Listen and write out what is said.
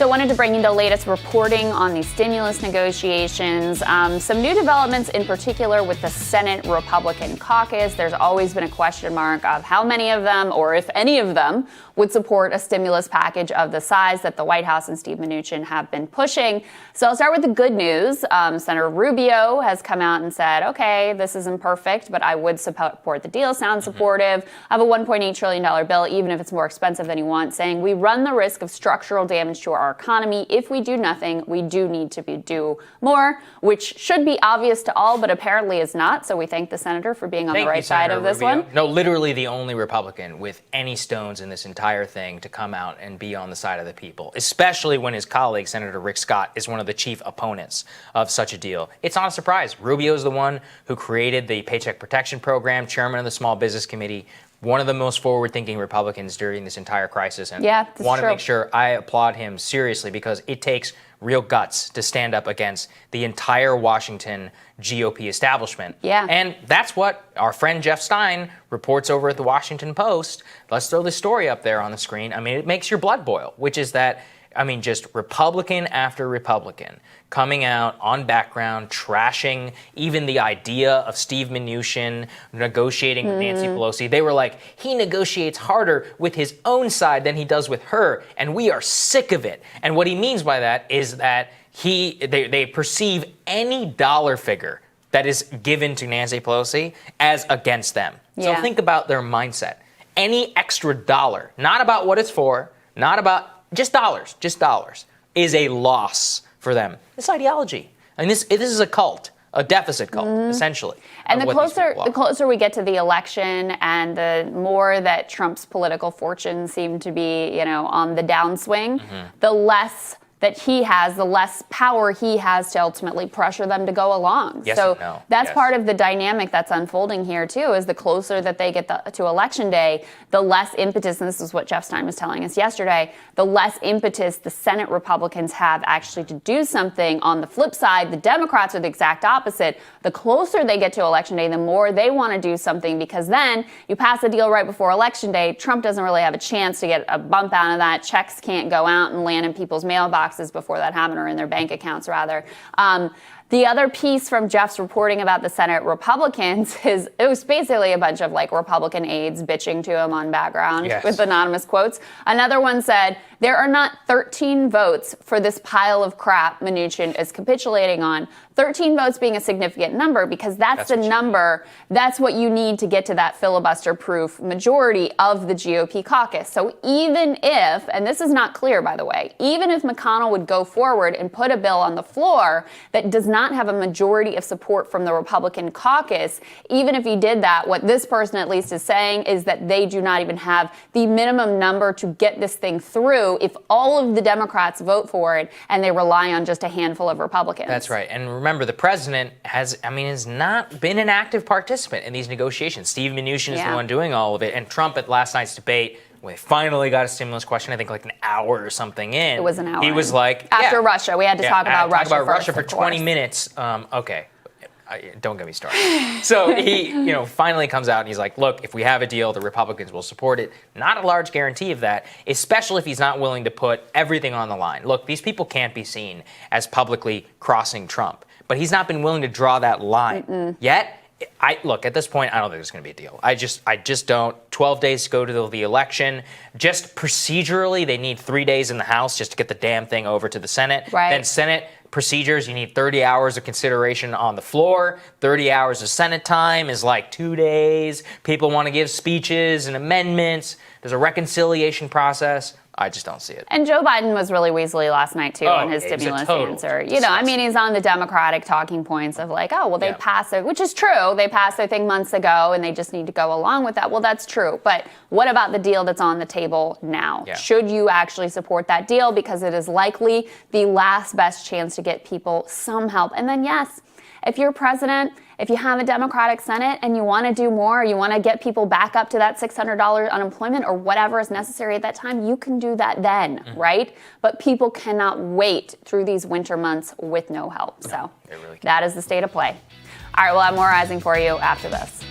So I wanted to bring you the latest reporting on these stimulus negotiations. Some new developments in particular with the Senate Republican caucus. There's always been a question mark of how many of them, or if any of them, would support a stimulus package of the size that the White House and Steve Mnuchin have been pushing. So I'll start with the good news. Senator Rubio has come out and said, okay, this isn't perfect, but I would support the deal. Sounds supportive of a $1.8 trillion bill, even if it's more expensive than you want, saying we run the risk of structural damage to our economy. If we do nothing, we do need to do more, which should be obvious to all, but apparently is not. So we thank the senator for being on the right side of this one. No, literally the only Republican with any stones in this entire thing to come out and be on the side of the people, especially when his colleague, Senator Rick Scott, is one of the chief opponents of such a deal. It's not a surprise. Rubio is the one who created the Paycheck Protection Program, chairman of the Small Business Committee, one of the most forward-thinking Republicans during this entire crisis. And want to make sure I applaud him seriously because it takes real guts to stand up against the entire Washington GOP establishment. Yeah. And that's what our friend Jeff Stein reports over at the Washington Post. Let's throw this story up there on the screen. I mean, it makes your blood boil, which is that, I mean, just Republican after Republican coming out on background, trashing even the idea of Steve Mnuchin negotiating with Nancy Pelosi. They were like, he negotiates harder with his own side than he does with her, and we are sick of it. And what he means by that is that they perceive any dollar figure that is given to Nancy Pelosi as against them. So think about their mindset. Any extra dollar, not about what it's for, not about just dollars, is a loss for them. It's ideology. I mean, this is a cult, a deficit cult, essentially. And the closer we get to the election and the more that Trump's political fortunes seem to be, on the downswing, the less that he has, the less power he has to ultimately pressure them to go along. Yes so and no. That's part of the dynamic that's unfolding here, too, is the closer that they get to Election Day, the less impetus, and this is what Jeff Stein was telling us yesterday, the less impetus the Senate Republicans have actually to do something. On the flip side, the Democrats are the exact opposite. The closer they get to Election Day, the more they want to do something, because then you pass a deal right before Election Day, Trump doesn't really have a chance to get a bump out of that. Checks can't go out and land in people's mailboxes before that happened, or in their bank accounts, rather. The other piece from Jeff's reporting about the Senate Republicans is it was basically a bunch of Republican aides bitching to him on background with anonymous quotes. Another one said, there are not 13 votes for this pile of crap Mnuchin is capitulating on. 13 votes being a significant number because that's the number, that's what you need to get to that filibuster-proof majority of the GOP caucus. So even if, and this is not clear, by the way, even if McConnell would go forward and put a bill on the floor that does not have a majority of support from the Republican caucus, even if he did that, what this person at least is saying is that they do not even have the minimum number to get this thing through if all of the Democrats vote for it and they rely on just a handful of Republicans. That's right. And remember, the president has not been an active participant in these negotiations. Steve Mnuchin is the one doing all of it. And Trump at last night's debate, when they finally got a stimulus question, I think like an hour or something in. It was an hour. He was like, after Russia, we had to talk about Russia first, Russia for 20 minutes. Okay. Don't get me started. So he, finally comes out and he's like, look, if we have a deal, the Republicans will support it. Not a large guarantee of that, especially if he's not willing to put everything on the line. Look, these people can't be seen as publicly crossing Trump, but he's not been willing to draw that line yet. Look, at this point, I don't think there's going to be a deal. I just don't. 12 days to go to the election. Just procedurally, they need 3 days in the House just to get the damn thing over to the Senate. Right. Then Senate procedures, you need 30 hours of consideration on the floor. 30 hours of Senate time is like 2 days. People want to give speeches and amendments. There's a reconciliation process. I just don't see it. And Joe Biden was really weaselly last night, too, on his stimulus answer. He's on the Democratic talking points of they passed it, which is true. They passed their thing months ago, and they just need to go along with that. Well, that's true. But what about the deal that's on the table now? Yeah. Should you actually support that deal? Because it is likely the last best chance to get people some help. And then, yes, if you're president, if you have a Democratic Senate and you want to do more, you want to get people back up to that $600 unemployment or whatever is necessary at that time, you can do that then, right? But people cannot wait through these winter months with no help. So they really can't. That is the state of play. All right, we'll have more Rising for you after this.